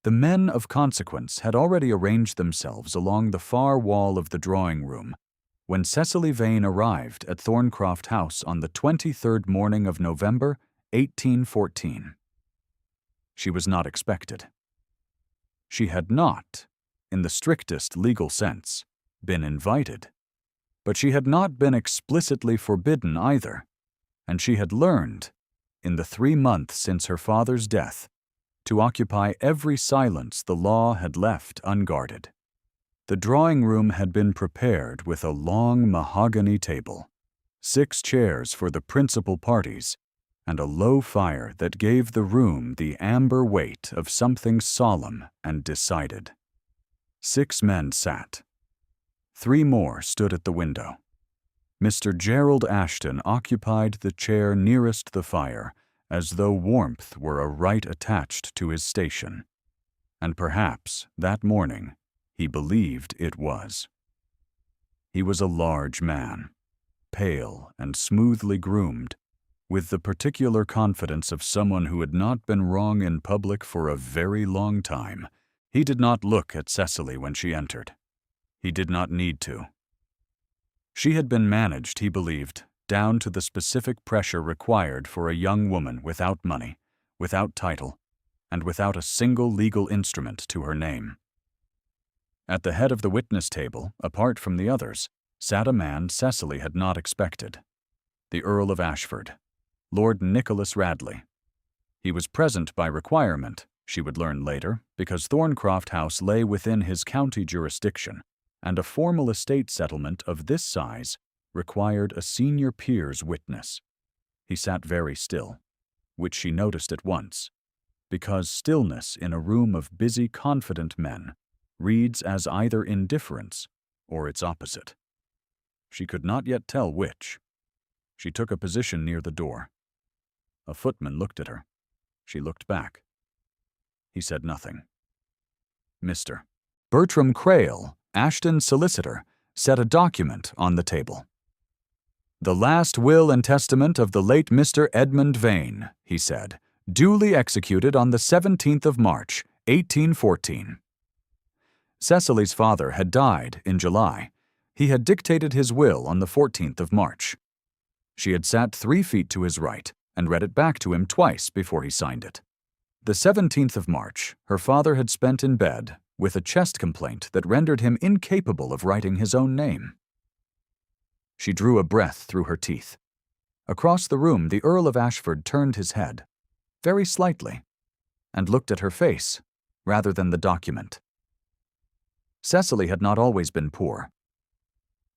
The men of consequence had already arranged themselves along the far wall of the drawing room when Cecily Vane arrived at Thorncroft House on the 23rd morning of November, 1814. She was not expected. She had not, in the strictest legal sense, been invited, but she had not been explicitly forbidden either, and she had learned, in the 3 months since her father's death, to occupy every silence the law had left unguarded. The drawing room had been prepared with a long mahogany table, 6 chairs for the principal parties, and a low fire that gave the room the amber weight of something solemn and decided. 6 men sat. 3 more stood at the window. Mr. Gerald Ashton occupied the chair nearest the fire, as though warmth were a right attached to his station. And perhaps, that morning, he believed it was. He was a large man, pale and smoothly groomed, with the particular confidence of someone who had not been wrong in public for a very long time. He did not look at Cecily when she entered. He did not need to. She had been managed, he believed, down to the specific pressure required for a young woman without money, without title, and without a single legal instrument to her name. At the head of the witness table, apart from the others, sat a man Cecily had not expected, the Earl of Ashford, Lord Nicholas Radley. He was present by requirement, she would learn later, because Thorncroft House lay within his county jurisdiction, and a formal estate settlement of this size required a senior peer's witness. He sat very still, which she noticed at once, because stillness in a room of busy, confident men reads as either indifference or its opposite. She could not yet tell which. She took a position near the door. A footman looked at her. She looked back. He said nothing. Mr. Bertram Crail, Ashton's solicitor, set a document on the table. "The last will and testament of the late Mr. Edmund Vane," he said, "duly executed on the 17th of March, 1814. Cecily's father had died in July. He had dictated his will on the 14th of March. She had sat 3 feet to his right and read it back to him twice before he signed it. The 17th of March, her father had spent in bed with a chest complaint that rendered him incapable of writing his own name. She drew a breath through her teeth. Across the room, the Earl of Ashford turned his head, very slightly, and looked at her face rather than the document. Cecily had not always been poor.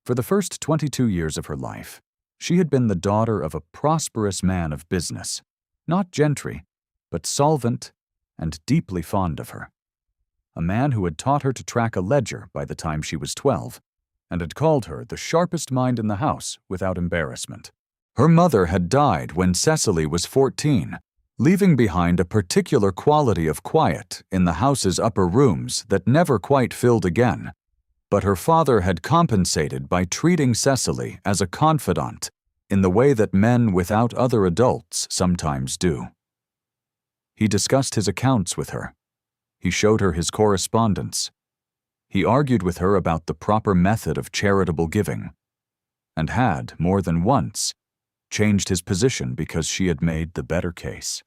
For the first 22 years of her life, she had been the daughter of a prosperous man of business, not gentry, but solvent and deeply fond of her. A man who had taught her to track a ledger by the time she was 12, and had called her the sharpest mind in the house without embarrassment. Her mother had died when Cecily was 14, leaving behind a particular quality of quiet in the house's upper rooms that never quite filled again, but her father had compensated by treating Cecily as a confidant in the way that men without other adults sometimes do. He discussed his accounts with her. He showed her his correspondence. He argued with her about the proper method of charitable giving, and had, more than once, changed his position because she had made the better case.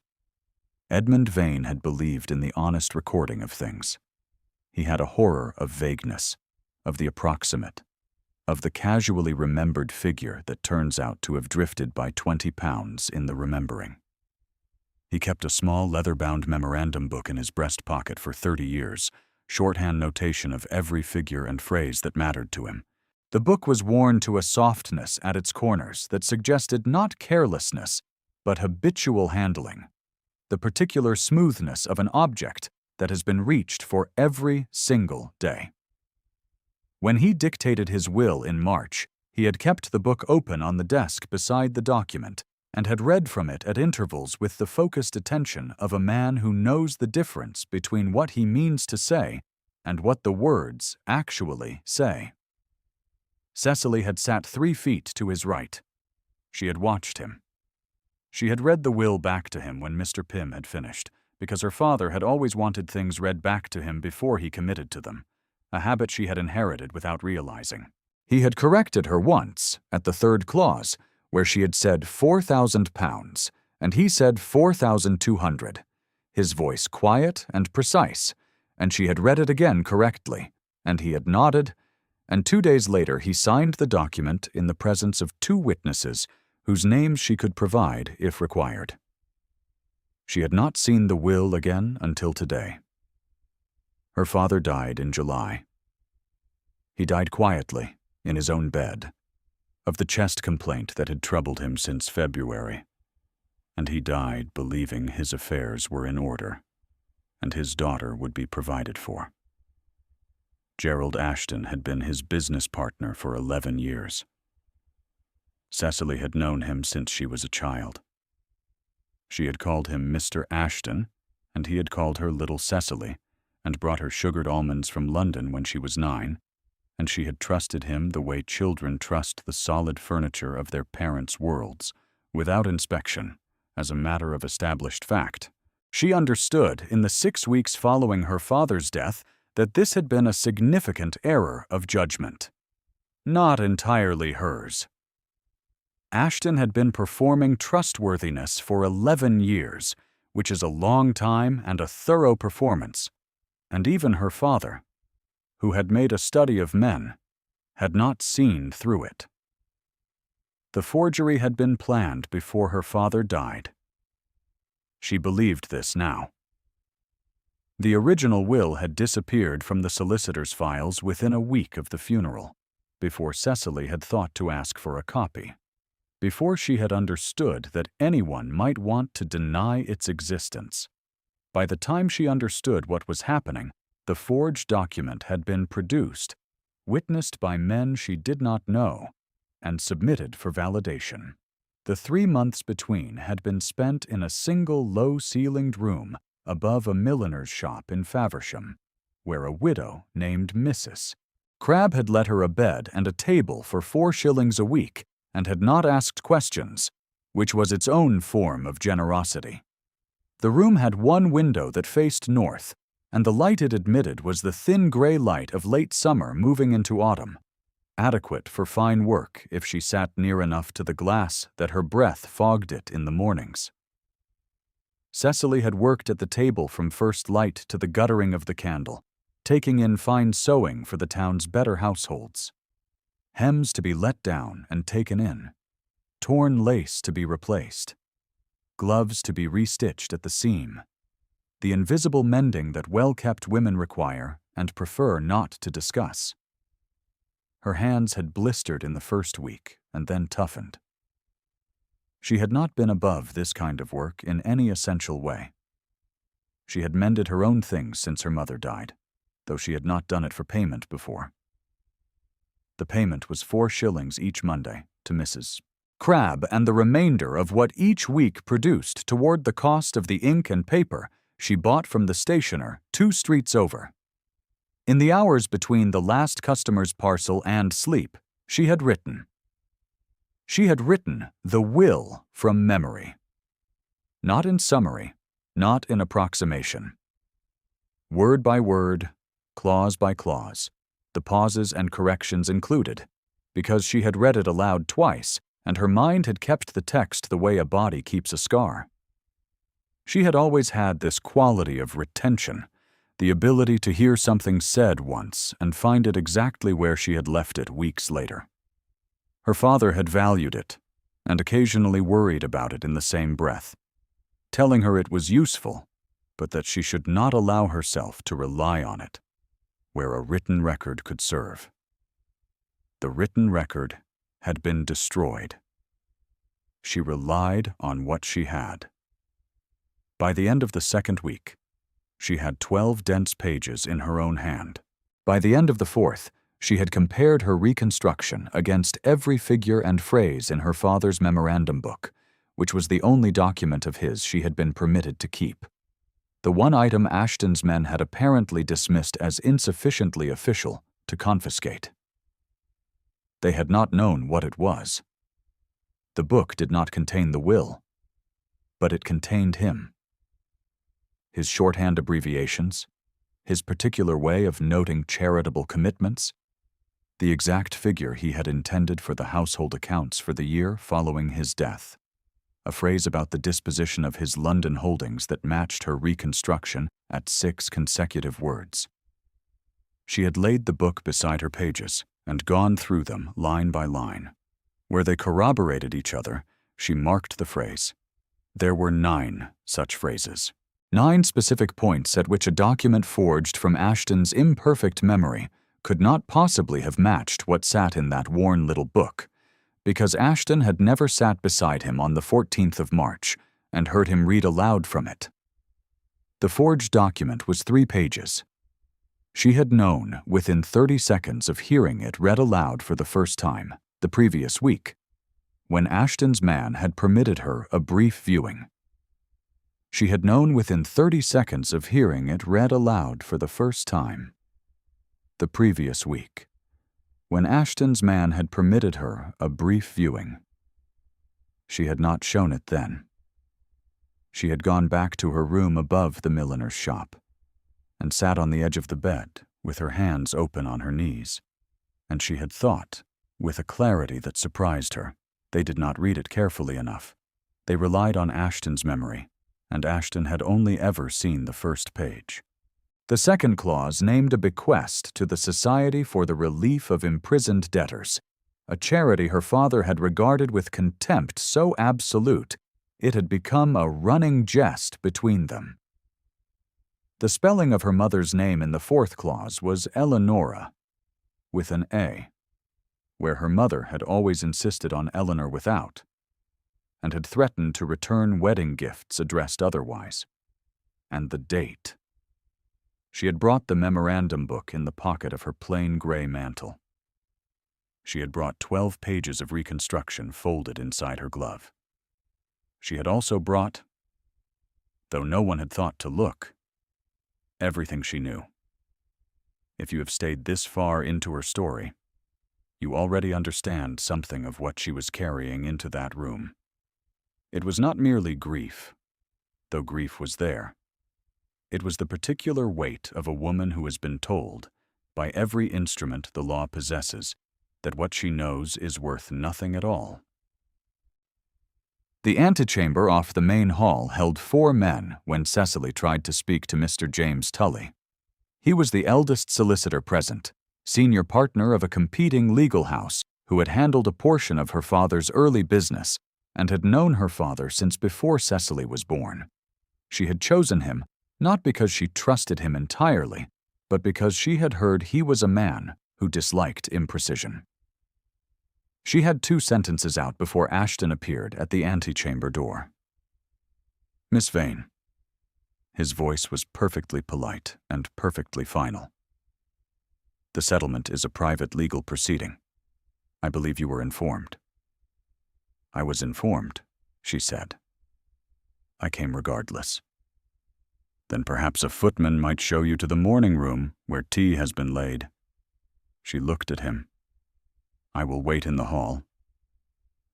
Edmund Vane had believed in the honest recording of things. He had a horror of vagueness, of the approximate, of the casually remembered figure that turns out to have drifted by 20 pounds in the remembering. He kept a small leather-bound memorandum book in his breast pocket for 30 years, shorthand notation of every figure and phrase that mattered to him. The book was worn to a softness at its corners that suggested not carelessness, but habitual handling, the particular smoothness of an object that has been reached for every single day. When he dictated his will in March, he had kept the book open on the desk beside the document and had read from it at intervals with the focused attention of a man who knows the difference between what he means to say and what the words actually say. Cecily had sat 3 feet to his right. She had watched him. She had read the will back to him when Mr. Pym had finished, because her father had always wanted things read back to him before he committed to them, a habit she had inherited without realizing. He had corrected her once, at the third clause, where she had said £4,000, and he said 4,200, his voice quiet and precise, and she had read it again correctly, and he had nodded, and 2 days later he signed the document in the presence of 2 witnesses whose names she could provide if required. She had not seen the will again until today. Her father died in July. He died quietly, in his own bed, of the chest complaint that had troubled him since February, and he died believing his affairs were in order, and his daughter would be provided for. Gerald Ashton had been his business partner for 11 years. Cecily had known him since she was a child. She had called him Mr. Ashton, and he had called her Little Cecily, and brought her sugared almonds from London when she was 9, and she had trusted him the way children trust the solid furniture of their parents' worlds, without inspection, as a matter of established fact. She understood, in the 6 weeks following her father's death, that this had been a significant error of judgment. Not entirely hers. Ashton had been performing trustworthiness for 11 years, which is a long time and a thorough performance, and even her father, who had made a study of men, had not seen through it. The forgery had been planned before her father died. She believed this now. The original will had disappeared from the solicitor's files within a week of the funeral, before Cecily had thought to ask for a copy, before she had understood that anyone might want to deny its existence. By the time she understood what was happening, the forged document had been produced, witnessed by men she did not know, and submitted for validation. The 3 months between had been spent in a single low-ceilinged room above a milliner's shop in Faversham, where a widow named Mrs. Crabbe had let her a bed and a table for 4 shillings a week and had not asked questions, which was its own form of generosity. The room had one window that faced north, and the light it admitted was the thin gray light of late summer moving into autumn, adequate for fine work if she sat near enough to the glass that her breath fogged it in the mornings. Cecily had worked at the table from first light to the guttering of the candle, taking in fine sewing for the town's better households. Hems to be let down and taken in, torn lace to be replaced, gloves to be restitched at the seam, the invisible mending that well-kept women require and prefer not to discuss. Her hands had blistered in the first week and then toughened. She had not been above this kind of work in any essential way. She had mended her own things since her mother died, though she had not done it for payment before. The payment was 4 shillings each Monday to Mrs. Crabbe, and the remainder of what each week produced toward the cost of the ink and paper she bought from the stationer 2 streets over. In the hours between the last customer's parcel and sleep, she had written. She had written the will from memory. Not in summary, not in approximation. Word by word, clause by clause, the pauses and corrections included, because she had read it aloud twice, and her mind had kept the text the way a body keeps a scar. She had always had this quality of retention, the ability to hear something said once and find it exactly where she had left it weeks later. Her father had valued it, and occasionally worried about it in the same breath, telling her it was useful, but that she should not allow herself to rely on it, where a written record could serve. The written record had been destroyed. She relied on what she had. By the end of the 2nd week, she had 12 dense pages in her own hand. By the end of the 4th, she had compared her reconstruction against every figure and phrase in her father's memorandum book, which was the only document of his she had been permitted to keep. The one item Ashton's men had apparently dismissed as insufficiently official to confiscate. They had not known what it was. The book did not contain the will, but it contained him. his shorthand abbreviations, his particular way of noting charitable commitments, the exact figure he had intended for the household accounts for the year following his death, a phrase about the disposition of his London holdings that matched her reconstruction at 6 consecutive words. She had laid the book beside her pages and gone through them line by line. Where they corroborated each other, she marked the phrase. There were 9 such phrases. 9 specific points at which a document forged from Ashton's imperfect memory could not possibly have matched what sat in that worn little book, because Ashton had never sat beside him on the 14th of March and heard him read aloud from it. The forged document was 3 pages. She had known within 30 seconds of hearing it read aloud for the first time, the previous week, when Ashton's man had permitted her a brief viewing. She had known within 30 seconds of hearing it read aloud for the first time, the previous week, when Ashton's man had permitted her a brief viewing. She had not shown it then. She had gone back to her room above the milliner's shop and sat on the edge of the bed with her hands open on her knees, and she had thought, with a clarity that surprised her, they did not read it carefully enough. They relied on Ashton's memory, and Ashton had only ever seen the first page. The second clause named a bequest to the Society for the Relief of Imprisoned Debtors, a charity her father had regarded with contempt so absolute it had become a running jest between them. The spelling of her mother's name in the fourth clause was Eleonora, with an A, where her mother had always insisted on Eleanor without, and had threatened to return wedding gifts addressed otherwise. And the date. She had brought the memorandum book in the pocket of her plain gray mantle. She had brought 12 pages of reconstruction folded inside her glove. She had also brought, though no one had thought to look, everything she knew. If you have stayed this far into her story, you already understand something of what she was carrying into that room. It was not merely grief, though grief was there. It was the particular weight of a woman who has been told, by every instrument the law possesses, that what she knows is worth nothing at all. The antechamber off the main hall held 4 men when Cecily tried to speak to Mr. James Tully. He was the eldest solicitor present, senior partner of a competing legal house who had handled a portion of her father's early business and had known her father since before Cecily was born. She had chosen him not because she trusted him entirely, but because she had heard he was a man who disliked imprecision. She had 2 sentences out before Ashton appeared at the antechamber door. Miss Vane. His voice was perfectly polite and perfectly final. The settlement is a private legal proceeding. I believe you were informed. I was informed, she said. I came regardless. Then perhaps a footman might show you to the morning room where tea has been laid. She looked at him. I will wait in the hall.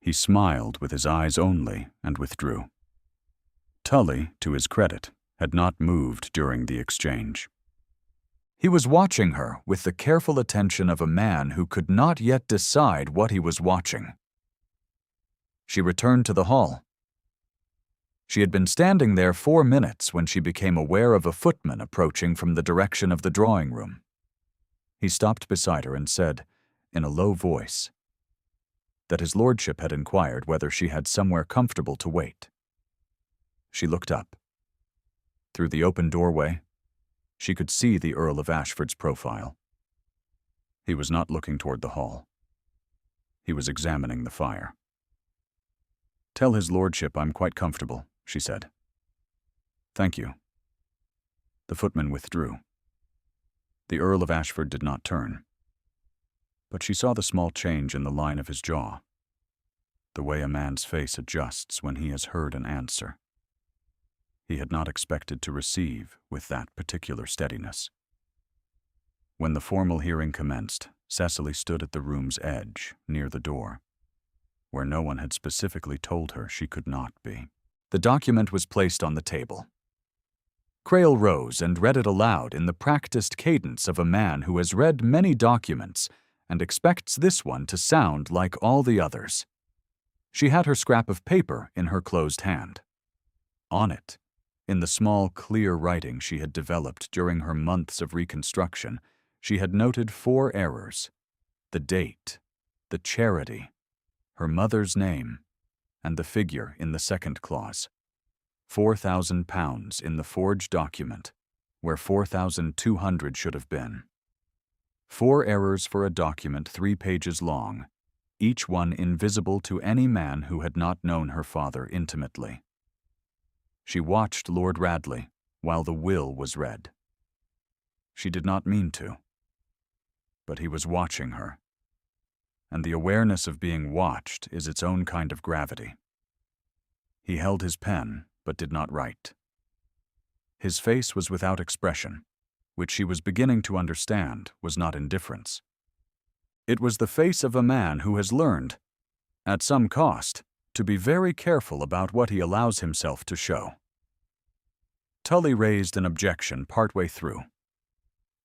He smiled with his eyes only and withdrew. Tully, to his credit, had not moved during the exchange. He was watching her with the careful attention of a man who could not yet decide what he was watching. She returned to the hall. She had been standing there 4 minutes when she became aware of a footman approaching from the direction of the drawing room. He stopped beside her and said, in a low voice, that his lordship had inquired whether she had somewhere comfortable to wait. She looked up. Through the open doorway, she could see the Earl of Ashford's profile. He was not looking toward the hall. He was examining the fire. Tell his lordship I'm quite comfortable, she said. Thank you. The footman withdrew. The Earl of Ashford did not turn, but she saw the small change in the line of his jaw, the way a man's face adjusts when he has heard an answer. He had not expected to receive with that particular steadiness. When the formal hearing commenced, Cecily stood at the room's edge, near the door, where no one had specifically told her she could not be. The document was placed on the table. Crail rose and read it aloud in the practiced cadence of a man who has read many documents and expects this one to sound like all the others. She had her scrap of paper in her closed hand. On it, in the small, clear writing she had developed during her months of reconstruction, she had noted 4 errors: the date, the charity, her mother's name, and the figure in the second clause. £4,000 in the forged document, where 4,200 should have been. 4 errors for a document 3 pages long, each one invisible to any man who had not known her father intimately. She watched Lord Radley while the will was read. She did not mean to, but he was watching her, and the awareness of being watched is its own kind of gravity. He held his pen, but did not write. His face was without expression, which she was beginning to understand was not indifference. It was the face of a man who has learned, at some cost, to be very careful about what he allows himself to show. Tully raised an objection partway through.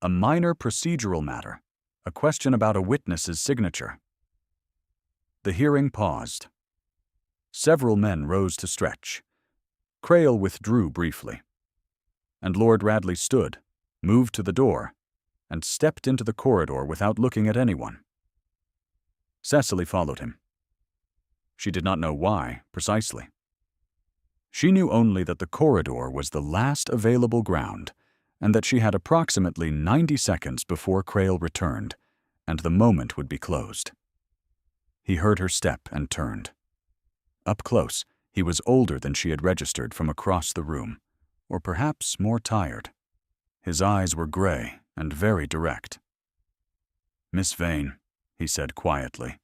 A minor procedural matter, a question about a witness's signature. The hearing paused. Several men rose to stretch. Crail withdrew briefly, and Lord Radley stood, moved to the door, and stepped into the corridor without looking at anyone. Cecily followed him. She did not know why, precisely. She knew only that the corridor was the last available ground, and that she had approximately 90 seconds before Crail returned, and the moment would be closed. He heard her step and turned. Up close, he was older than she had registered from across the room, or perhaps more tired. His eyes were gray and very direct. "Miss Vane," he said quietly.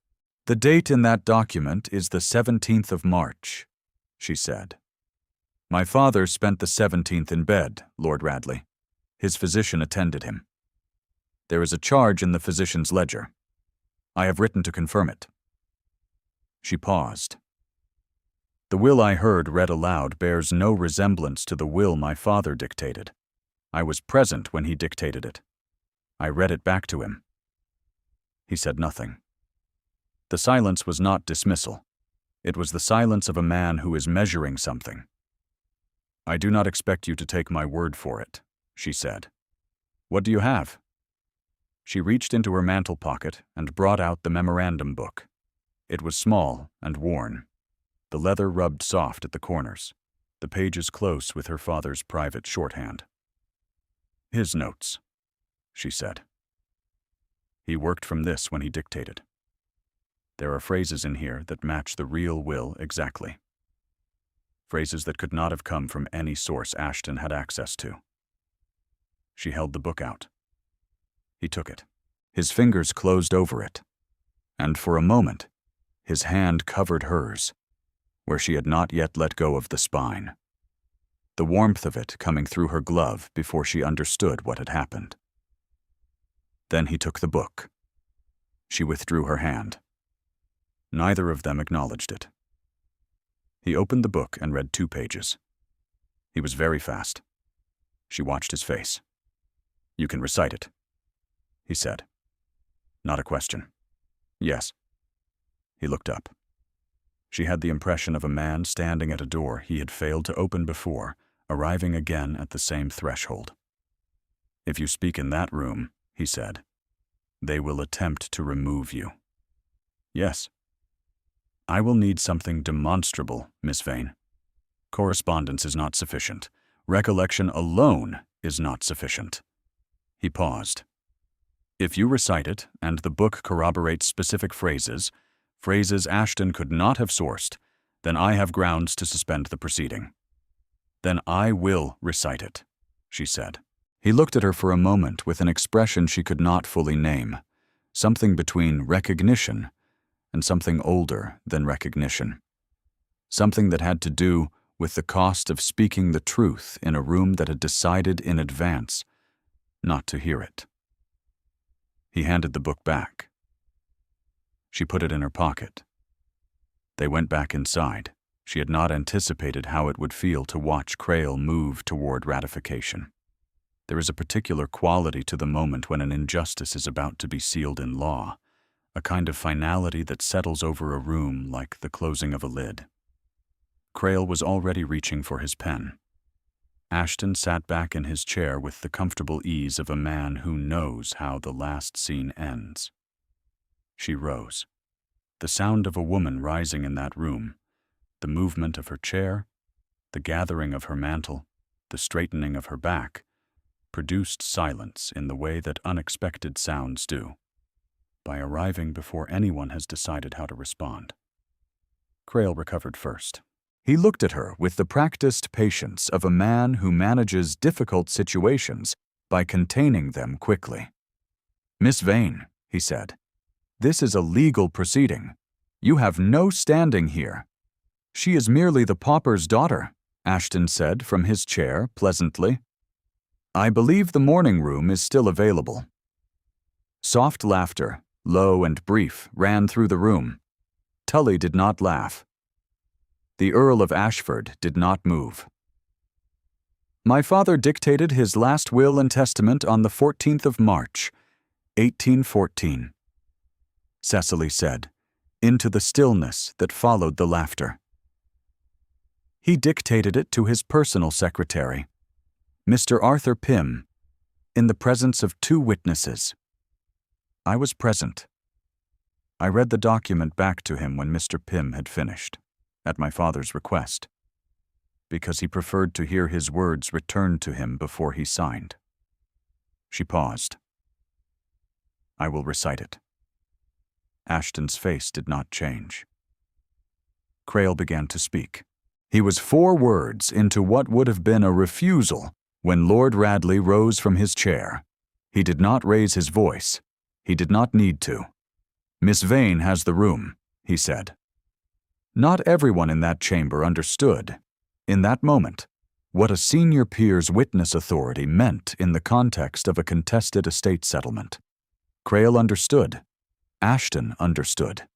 "The date in that document is the 17th of March, she said. "My father spent the 17th in bed, Lord Radley. His physician attended him. There is a charge in the physician's ledger. I have written to confirm it." She paused. "The will I heard read aloud bears no resemblance to the will my father dictated. I was present when he dictated it. I read it back to him." He said nothing. The silence was not dismissal. It was the silence of a man who is measuring something. "I do not expect you to take my word for it," she said. "What do you have?" She reached into her mantle pocket and brought out the memorandum book. It was small and worn. The leather rubbed soft at the corners, the pages close with her father's private shorthand. "His notes," she said. "He worked from this when he dictated. There are phrases in here that match the real will exactly. Phrases that could not have come from any source Ashton had access to." She held the book out. He took it. His fingers closed over it, and for a moment, his hand covered hers, where she had not yet let go of the spine, the warmth of it coming through her glove before she understood what had happened. Then he took the book. She withdrew her hand. Neither of them acknowledged it. He opened the book and read 2 pages. He was very fast. She watched his face. "You can recite it," he said. Not a question. "Yes." He looked up. She had the impression of a man standing at a door he had failed to open before, arriving again at the same threshold. "If you speak in that room," he said, "they will attempt to remove you." "Yes." "I will need something demonstrable, Miss Vane. Correspondence is not sufficient. Recollection alone is not sufficient." He paused. "If you recite it, and the book corroborates specific phrases Ashton could not have sourced, then I have grounds to suspend the proceeding." "Then I will recite it," she said. He looked at her for a moment with an expression she could not fully name, something between recognition and something older than recognition, something that had to do with the cost of speaking the truth in a room that had decided in advance not to hear it. He handed the book back. She put it in her pocket. They went back inside, She had not anticipated how it would feel to watch Crail move toward ratification. There is a particular quality to the moment when an injustice is about to be sealed in law, a kind of finality that settles over a room like the closing of a lid. Crail was already reaching for his pen. Ashton sat back in his chair with the comfortable ease of a man who knows how the last scene ends. She rose. The sound of a woman rising in that room, the movement of her chair, the gathering of her mantle, the straightening of her back, produced silence in the way that unexpected sounds do, by arriving before anyone has decided how to respond. Crail recovered first. He looked at her with the practiced patience of a man who manages difficult situations by containing them quickly. "Miss Vane," he said, "this is a legal proceeding. You have no standing here." "She is merely the pauper's daughter," Ashton said from his chair pleasantly. "I believe the morning room is still available." Soft laughter, low and brief, ran through the room. Tully did not laugh. The Earl of Ashford did not move. "My father dictated his last will and testament on the 14th of March, 1814, Cecily said, into the stillness that followed the laughter. He dictated it to his personal secretary, Mr. Arthur Pym, in the presence of 2 witnesses. I was present. I read the document back to him when Mr. Pym had finished, at my father's request, because he preferred to hear his words returned to him before he signed." She paused. "I will recite it." Ashton's face did not change. Crail began to speak. He was 4 words into what would have been a refusal when Lord Radley rose from his chair. He did not raise his voice. He did not need to. "Miss Vane has the room," he said. Not everyone in that chamber understood, in that moment, what a senior peer's witness authority meant in the context of a contested estate settlement. Crail understood. Ashton understood.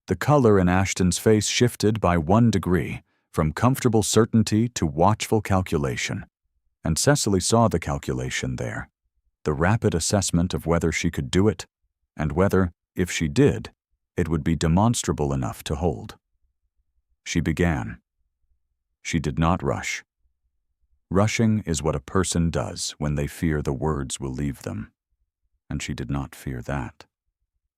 The color in Ashton's face shifted by 1 degree, from comfortable certainty to watchful calculation, and Cecily saw the calculation there, the rapid assessment of whether she could do it, and whether, if she did, it would be demonstrable enough to hold. She began. She did not rush. Rushing is what a person does when they fear the words will leave them, and she did not fear that.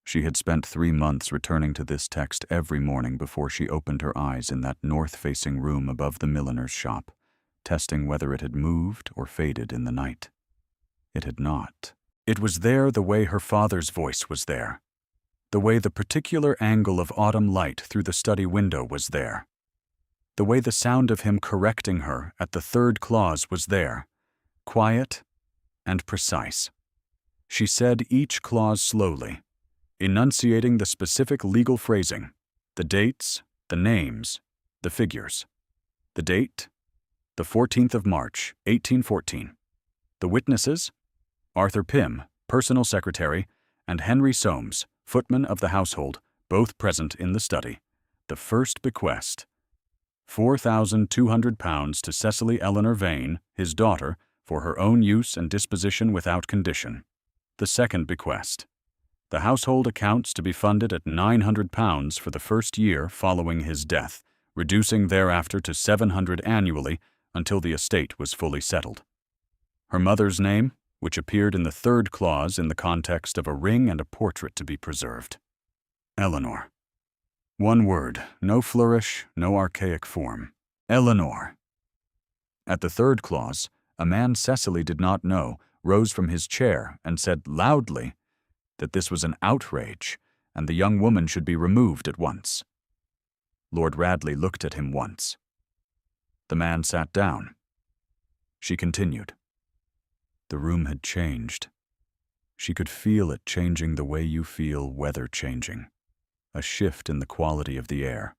She had spent 3 months returning to this text every morning before she opened her eyes in that north-facing room above the milliner's shop, testing whether it had moved or faded in the night. It had not. It was there the way her father's voice was there, the way the particular angle of autumn light through the study window was there, the way the sound of him correcting her at the 3rd clause was there, quiet and precise. She said each clause slowly, enunciating the specific legal phrasing, the dates, the names, the figures. The date, the 14th of March, 1814. The witnesses, Arthur Pym, personal secretary, and Henry Soames, footman of the household, both present in the study. The first bequest, £4,200 to Cecily Eleanor Vane, his daughter, for her own use and disposition without condition. The second bequest, the household accounts to be funded at £900 for the first year following his death, reducing thereafter to £700 annually until the estate was fully settled. Her mother's name, which appeared in the 3rd clause in the context of a ring and a portrait to be preserved. Eleanor. 1 word, no flourish, no archaic form. Eleanor. At the 3rd clause, a man Cecily did not know rose from his chair and said loudly that this was an outrage and the young woman should be removed at once. Lord Radley looked at him once. The man sat down. She continued. The room had changed. She could feel it changing the way you feel weather changing, a shift in the quality of the air,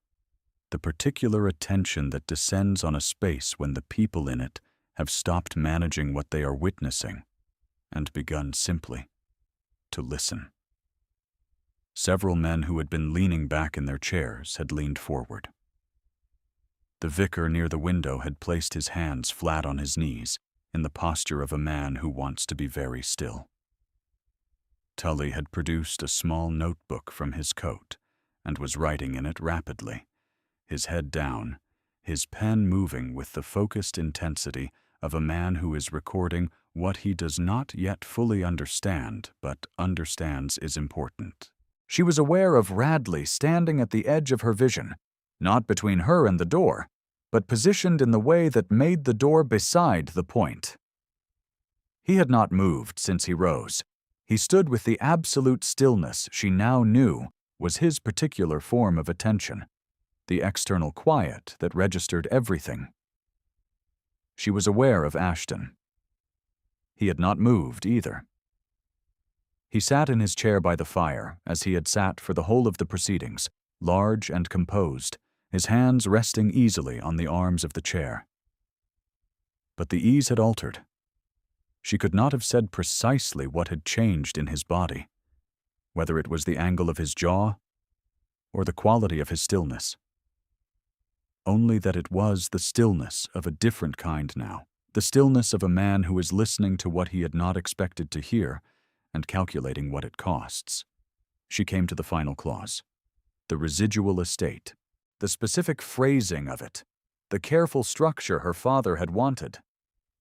the particular attention that descends on a space when the people in it have stopped managing what they are witnessing and begun simply to listen. Several men who had been leaning back in their chairs had leaned forward. The vicar near the window had placed his hands flat on his knees, in the posture of a man who wants to be very still. Tully had produced a small notebook from his coat and was writing in it rapidly, his head down, his pen moving with the focused intensity of a man who is recording what he does not yet fully understand, but understands is important. She was aware of Radley standing at the edge of her vision, not between her and the door, but positioned in the way that made the door beside the point. He had not moved since he rose. He stood with the absolute stillness she now knew was his particular form of attention, the external quiet that registered everything. She was aware of Ashton. He had not moved either. He sat in his chair by the fire, as he had sat for the whole of the proceedings, large and composed, his hands resting easily on the arms of the chair. But the ease had altered. She could not have said precisely what had changed in his body, whether it was the angle of his jaw or the quality of his stillness. Only that it was the stillness of a different kind now, the stillness of a man who is listening to what he had not expected to hear and calculating what it costs. She came to the final clause. The residual estate, the specific phrasing of it, the careful structure her father had wanted,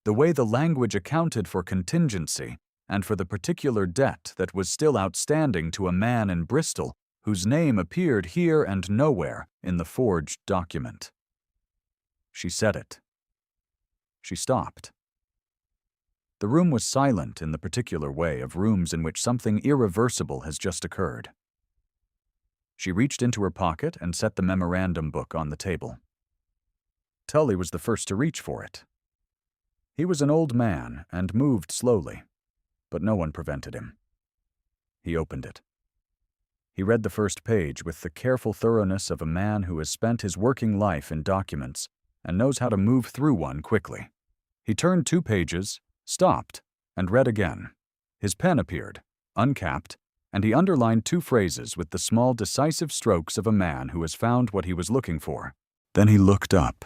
the way the language accounted for contingency and for the particular debt that was still outstanding to a man in Bristol whose name appeared here and nowhere in the forged document. She said it. She stopped. The room was silent in the particular way of rooms in which something irreversible has just occurred. She reached into her pocket and set the memorandum book on the table. Tully was the first to reach for it. He was an old man and moved slowly, but no one prevented him. He opened it. He read the first page with the careful thoroughness of a man who has spent his working life in documents and knows how to move through one quickly. He turned 2 pages, stopped, and read again. His pen appeared, uncapped, and he underlined 2 phrases with the small decisive strokes of a man who has found what he was looking for. Then he looked up,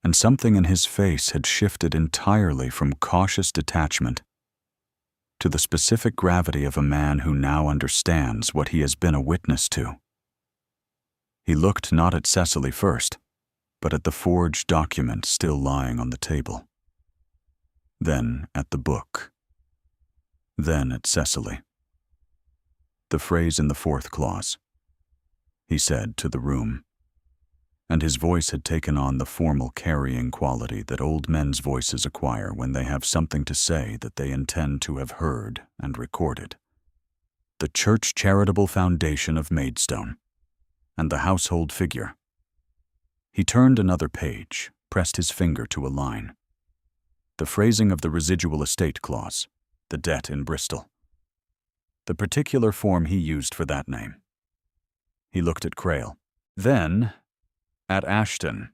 and something in his face had shifted entirely from cautious detachment to the specific gravity of a man who now understands what he has been a witness to. He looked not at Cecily first, but at the forged document still lying on the table. Then at the book. Then at Cecily. The phrase in the 4th clause. He said to the room, and his voice had taken on the formal carrying quality that old men's voices acquire when they have something to say that they intend to have heard and recorded. The Church Charitable Foundation of Maidstone, and the household figure. He turned another page, pressed his finger to a line. The phrasing of the residual estate clause, the debt in Bristol. The particular form he used for that name. He looked at Crail. Then at Ashton.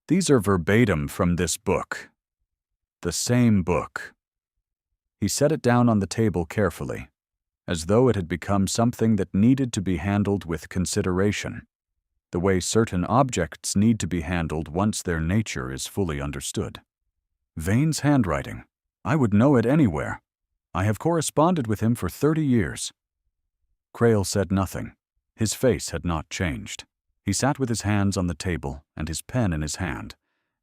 These are verbatim from this book. The same book. He set it down on the table carefully, as though it had become something that needed to be handled with consideration, the way certain objects need to be handled once their nature is fully understood. Vane's handwriting. I would know it anywhere. I have corresponded with him for 30 years. Crail said nothing. His face had not changed. He sat with his hands on the table and his pen in his hand,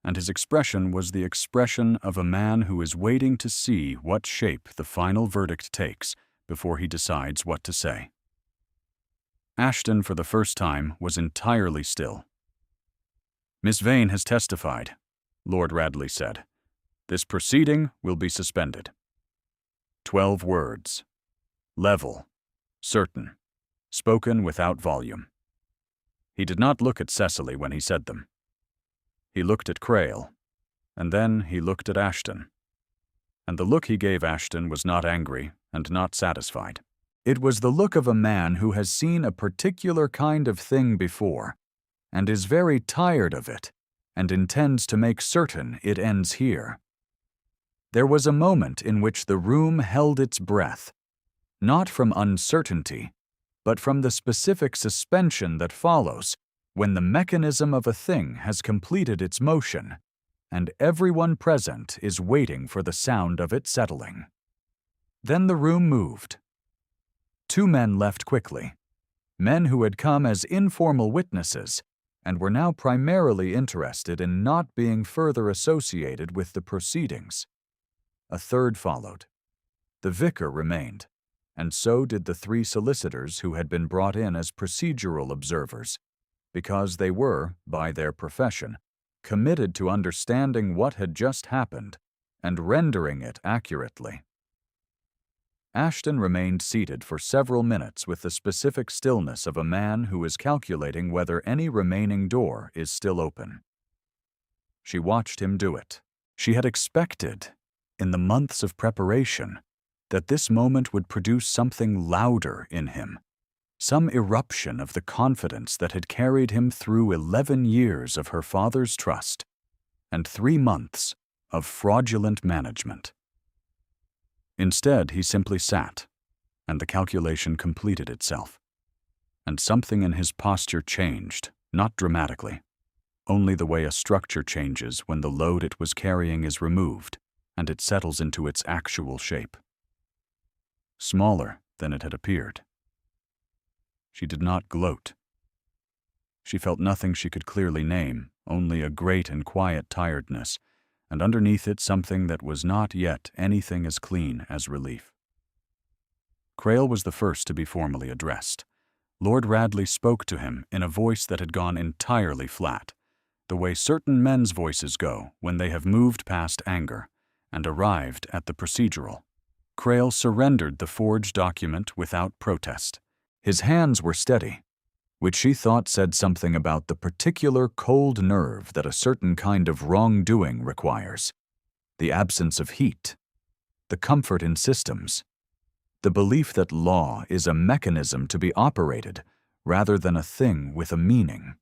and his expression was the expression of a man who is waiting to see what shape the final verdict takes before he decides what to say. Ashton, for the first time, was entirely still. Miss Vane has testified, Lord Radley said. This proceeding will be suspended. 12 words. Level. Certain. Spoken without volume. He did not look at Cecily when he said them. He looked at Crail, and then he looked at Ashton. And the look he gave Ashton was not angry and not satisfied. It was the look of a man who has seen a particular kind of thing before, and is very tired of it, and intends to make certain it ends here. There was a moment in which the room held its breath, not from uncertainty, but from the specific suspension that follows when the mechanism of a thing has completed its motion, and everyone present is waiting for the sound of it settling. Then the room moved. Two men left quickly, men who had come as informal witnesses and were now primarily interested in not being further associated with the proceedings. A third followed. The vicar remained, and so did the three solicitors who had been brought in as procedural observers, because they were, by their profession, committed to understanding what had just happened and rendering it accurately. Ashton remained seated for several minutes with the specific stillness of a man who is calculating whether any remaining door is still open. She watched him do it. She had expected, in the months of preparation, that this moment would produce something louder in him, some eruption of the confidence that had carried him through 11 years of her father's trust and 3 months of fraudulent management. Instead, he simply sat, and the calculation completed itself. And something in his posture changed, not dramatically, only the way a structure changes when the load it was carrying is removed and it settles into its actual shape. Smaller than it had appeared. She did not gloat. She felt nothing she could clearly name, only a great and quiet tiredness, and underneath it something that was not yet anything as clean as relief. Crail was the first to be formally addressed. Lord Radley spoke to him in a voice that had gone entirely flat, the way certain men's voices go when they have moved past anger and arrived at the procedural. Crail surrendered the forged document without protest. His hands were steady, which she thought said something about the particular cold nerve that a certain kind of wrongdoing requires, the absence of heat, the comfort in systems, the belief that law is a mechanism to be operated rather than a thing with a meaning.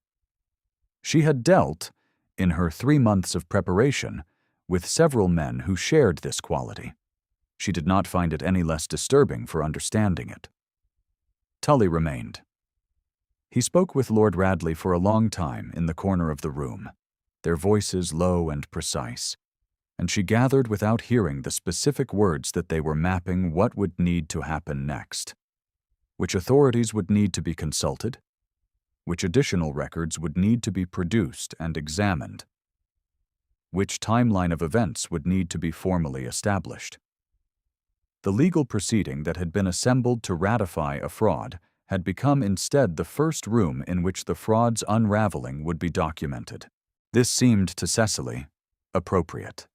She had dealt, in her 3 months of preparation, with several men who shared this quality. She did not find it any less disturbing for understanding it. Tully remained. He spoke with Lord Radley for a long time in the corner of the room, their voices low and precise, and she gathered without hearing the specific words that they were mapping what would need to happen next, which authorities would need to be consulted, which additional records would need to be produced and examined, which timeline of events would need to be formally established. The legal proceeding that had been assembled to ratify a fraud had become instead the first room in which the fraud's unraveling would be documented. This seemed to Cecily appropriate.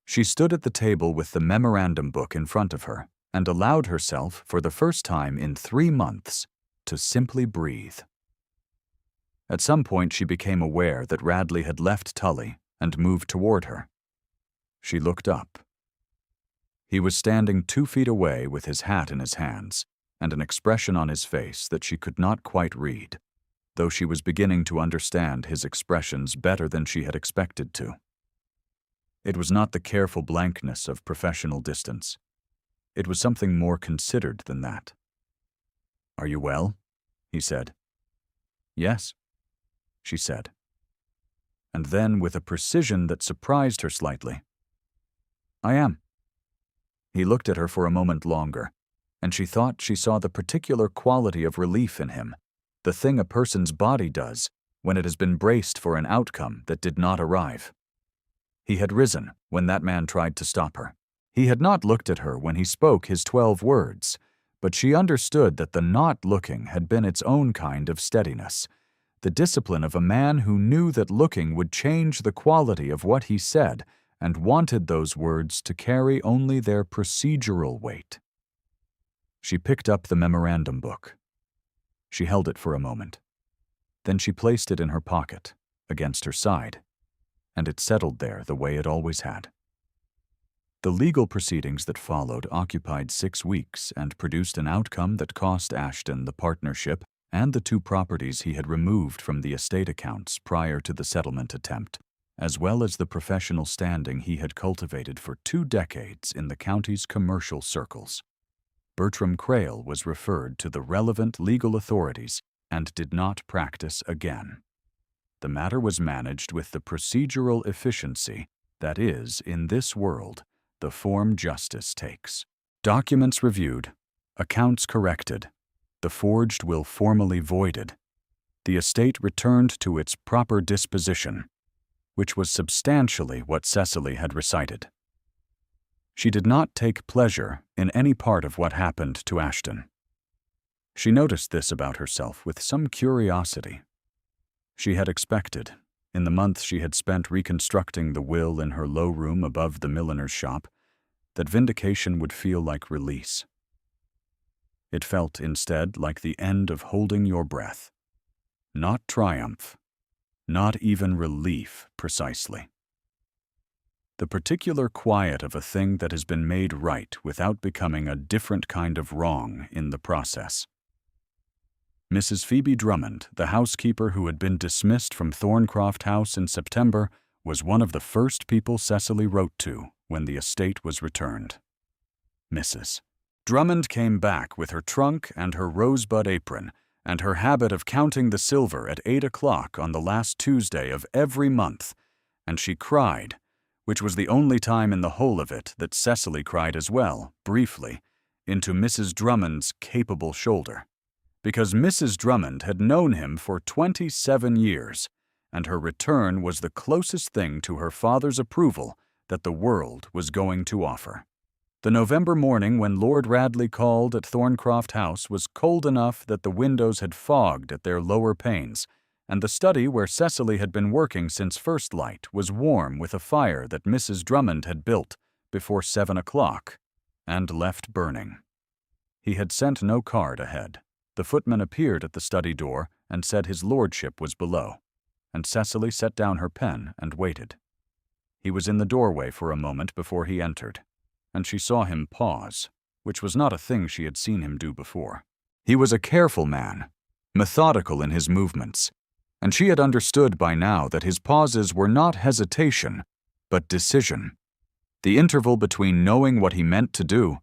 She stood at the table with the memorandum book in front of her and allowed herself, for the first time in 3 months, to simply breathe. At some point she became aware that Radley had left Tully and moved toward her. She looked up. He was standing 2 feet away with his hat in his hands and an expression on his face that she could not quite read, though she was beginning to understand his expressions better than she had expected to. It was not the careful blankness of professional distance. It was something more considered than that. "Are you well?" he said. "Yes," she said. And then, with a precision that surprised her slightly, "I am." He looked at her for a moment longer, and she thought she saw the particular quality of relief in him, the thing a person's body does when it has been braced for an outcome that did not arrive. He had risen when that man tried to stop her. He had not looked at her when he spoke his 12 words, but she understood that the not looking had been its own kind of steadiness, the discipline of a man who knew that looking would change the quality of what he said and wanted those words to carry only their procedural weight. She picked up the memorandum book. She held it for a moment. Then she placed it in her pocket, against her side, and it settled there the way it always had. The legal proceedings that followed occupied 6 weeks and produced an outcome that cost Ashton the partnership and the 2 properties he had removed from the estate accounts prior to the settlement attempt, as well as the professional standing he had cultivated for 2 decades in the county's commercial circles. Bertram Crail was referred to the relevant legal authorities and did not practice again. The matter was managed with the procedural efficiency that is, in this world, the form justice takes. Documents reviewed, accounts corrected, the forged will formally voided, the estate returned to its proper disposition, which was substantially what Cecily had recited. She did not take pleasure in any part of what happened to Ashton. She noticed this about herself with some curiosity. She had expected, in the month she had spent reconstructing the will in her low room above the milliner's shop, that vindication would feel like release. It felt, instead, like the end of holding your breath. Not triumph, not even relief, precisely. The particular quiet of a thing that has been made right without becoming a different kind of wrong in the process. Mrs. Phoebe Drummond, the housekeeper who had been dismissed from Thorncroft House in September, was one of the first people Cecily wrote to when the estate was returned. Mrs. Drummond came back with her trunk and her rosebud apron, and her habit of counting the silver at 8 o'clock on the last Tuesday of every month, and she cried, which was the only time in the whole of it that Cecily cried as well, briefly, into Mrs. Drummond's capable shoulder, because Mrs. Drummond had known him for 27 years, and her return was the closest thing to her father's approval that the world was going to offer. The November morning when Lord Radley called at Thorncroft House was cold enough that the windows had fogged at their lower panes, and the study where Cecily had been working since first light was warm with a fire that Mrs. Drummond had built before 7 o'clock and left burning. He had sent no card ahead. The footman appeared at the study door and said his lordship was below, and Cecily set down her pen and waited. He was in the doorway for a moment before he entered, and she saw him pause, which was not a thing she had seen him do before. He was a careful man, methodical in his movements, and she had understood by now that his pauses were not hesitation, but decision, the interval between knowing what he meant to do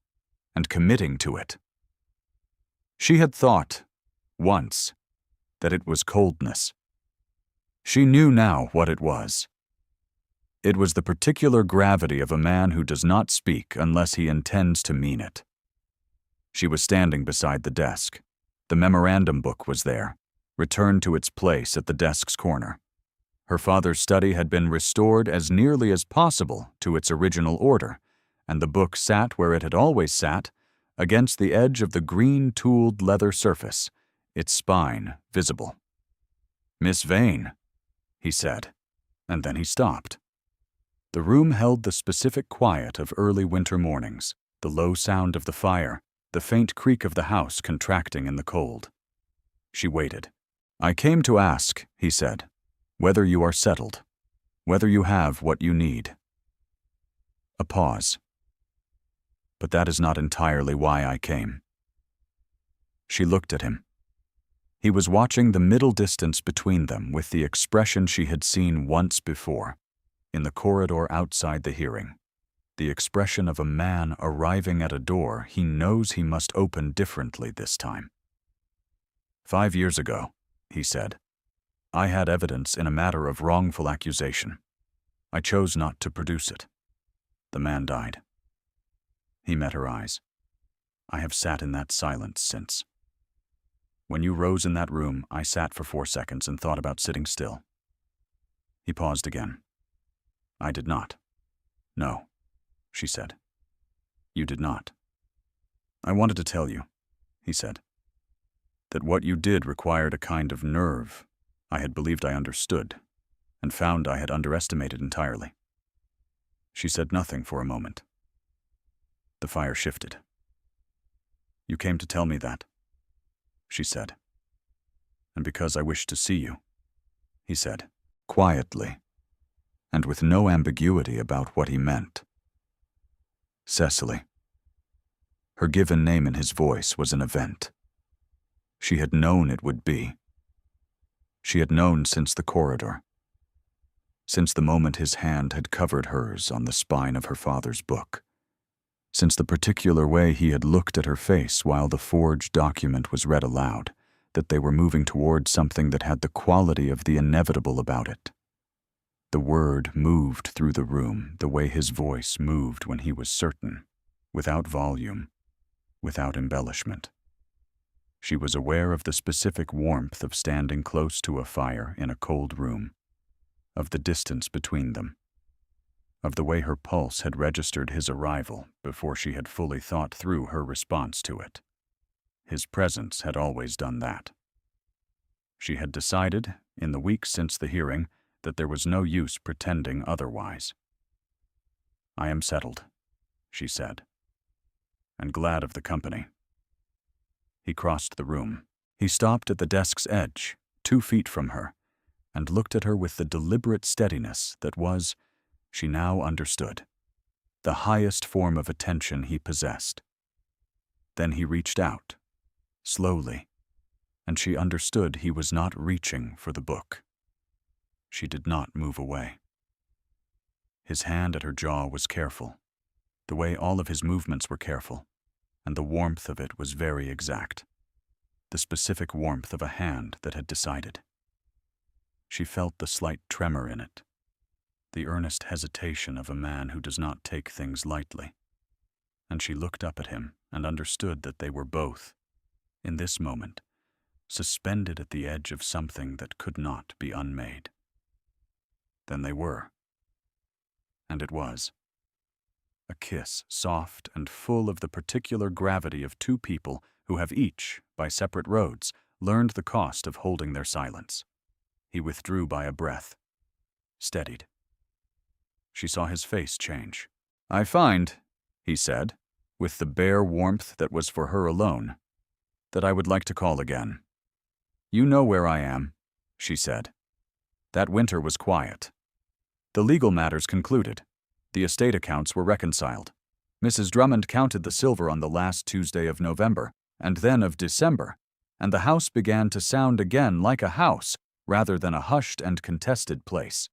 and committing to it. She had thought, once, that it was coldness. She knew now what it was. It was the particular gravity of a man who does not speak unless he intends to mean it. She was standing beside the desk. The memorandum book was there, returned to its place at the desk's corner. Her father's study had been restored as nearly as possible to its original order, and the book sat where it had always sat, against the edge of the green tooled leather surface, its spine visible. "Miss Vane," he said, and then he stopped. The room held the specific quiet of early winter mornings, the low sound of the fire, the faint creak of the house contracting in the cold. She waited. "I came to ask," he said, "whether you are settled, whether you have what you need." A pause. "But that is not entirely why I came." She looked at him. He was watching the middle distance between them with the expression she had seen once before, in the corridor outside the hearing, the expression of a man arriving at a door he knows he must open differently this time. "5 years ago," he said, "I had evidence in a matter of wrongful accusation. I chose not to produce it. The man died." He met her eyes. "I have sat in that silence since. When you rose in that room, I sat for 4 seconds and thought about sitting still." He paused again. "I did not." "No," she said. "You did not." "I wanted to tell you," he said, "that what you did required a kind of nerve I had believed I understood, and found I had underestimated entirely." She said nothing for a moment. The fire shifted. "You came to tell me that," she said. "And because I wished to see you," he said, quietly, and with no ambiguity about what he meant. "Cecily." Her given name in his voice was an event. She had known it would be. She had known since the corridor, since the moment his hand had covered hers on the spine of her father's book, since the particular way he had looked at her face while the forged document was read aloud, that they were moving towards something that had the quality of the inevitable about it. The word moved through the room the way his voice moved when he was certain, without volume, without embellishment. She was aware of the specific warmth of standing close to a fire in a cold room, of the distance between them, of the way her pulse had registered his arrival before she had fully thought through her response to it. His presence had always done that. She had decided, in the weeks since the hearing, that there was no use pretending otherwise. "I am settled," she said, "and glad of the company." He crossed the room. He stopped at the desk's edge, 2 feet from her, and looked at her with the deliberate steadiness that was, she now understood, the highest form of attention he possessed. Then he reached out, slowly, and she understood he was not reaching for the book. She did not move away. His hand at her jaw was careful, the way all of his movements were careful, and the warmth of it was very exact, the specific warmth of a hand that had decided. She felt the slight tremor in it, the earnest hesitation of a man who does not take things lightly, and she looked up at him and understood that they were both, in this moment, suspended at the edge of something that could not be unmade. Then they were. And it was. A kiss, soft and full of the particular gravity of 2 people who have each, by separate roads, learned the cost of holding their silence. He withdrew by a breath, steadied. She saw his face change. "I find," he said, with the bare warmth that was for her alone, "that I would like to call again." "You know where I am," she said. That winter was quiet. The legal matters concluded. The estate accounts were reconciled. Mrs. Drummond counted the silver on the last Tuesday of November, and then of December, and the house began to sound again like a house, rather than a hushed and contested place.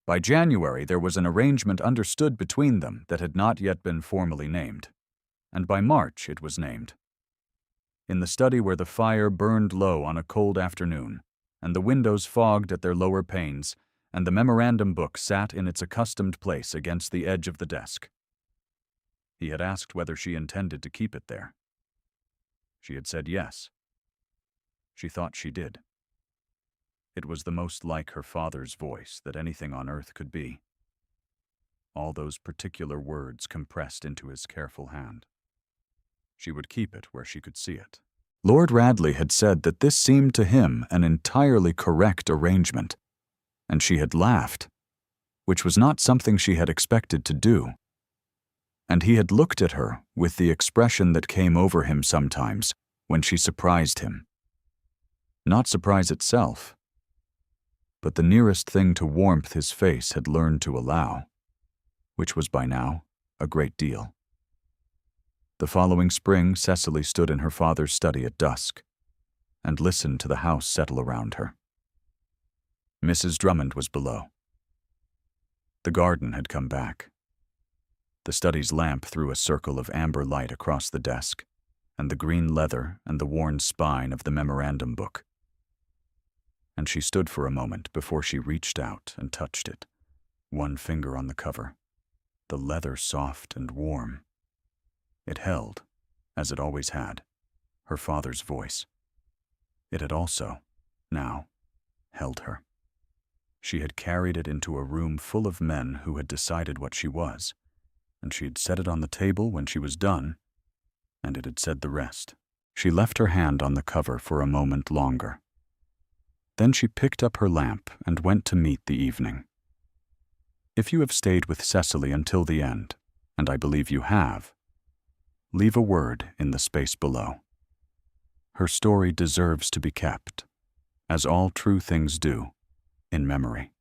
By January, there was an arrangement understood between them that had not yet been formally named, and by March it was named. In the study where the fire burned low on a cold afternoon, and the windows fogged at their lower panes, and the memorandum book sat in its accustomed place against the edge of the desk. He had asked whether she intended to keep it there. She had said yes. She thought she did. It was the most like her father's voice that anything on earth could be. All those particular words compressed into his careful hand. She would keep it where she could see it. Lord Radley had said that this seemed to him an entirely correct arrangement, and she had laughed, which was not something she had expected to do. And he had looked at her with the expression that came over him sometimes when she surprised him. Not surprise itself, but the nearest thing to warmth his face had learned to allow, which was by now a great deal. The following spring, Cecily stood in her father's study at dusk and listened to the house settle around her. Mrs. Drummond was below. The garden had come back. The study's lamp threw a circle of amber light across the desk, and the green leather and the worn spine of the memorandum book. And she stood for a moment before she reached out and touched it, one finger on the cover, the leather soft and warm. It held, as it always had, her father's voice. It had also, now, held her. She had carried it into a room full of men who had decided what she was, and she had set it on the table when she was done, and it had said the rest. She left her hand on the cover for a moment longer. Then she picked up her lamp and went to meet the evening. If you have stayed with Cecily until the end, and I believe you have, leave a word in the space below. Her story deserves to be kept, as all true things do, in memory.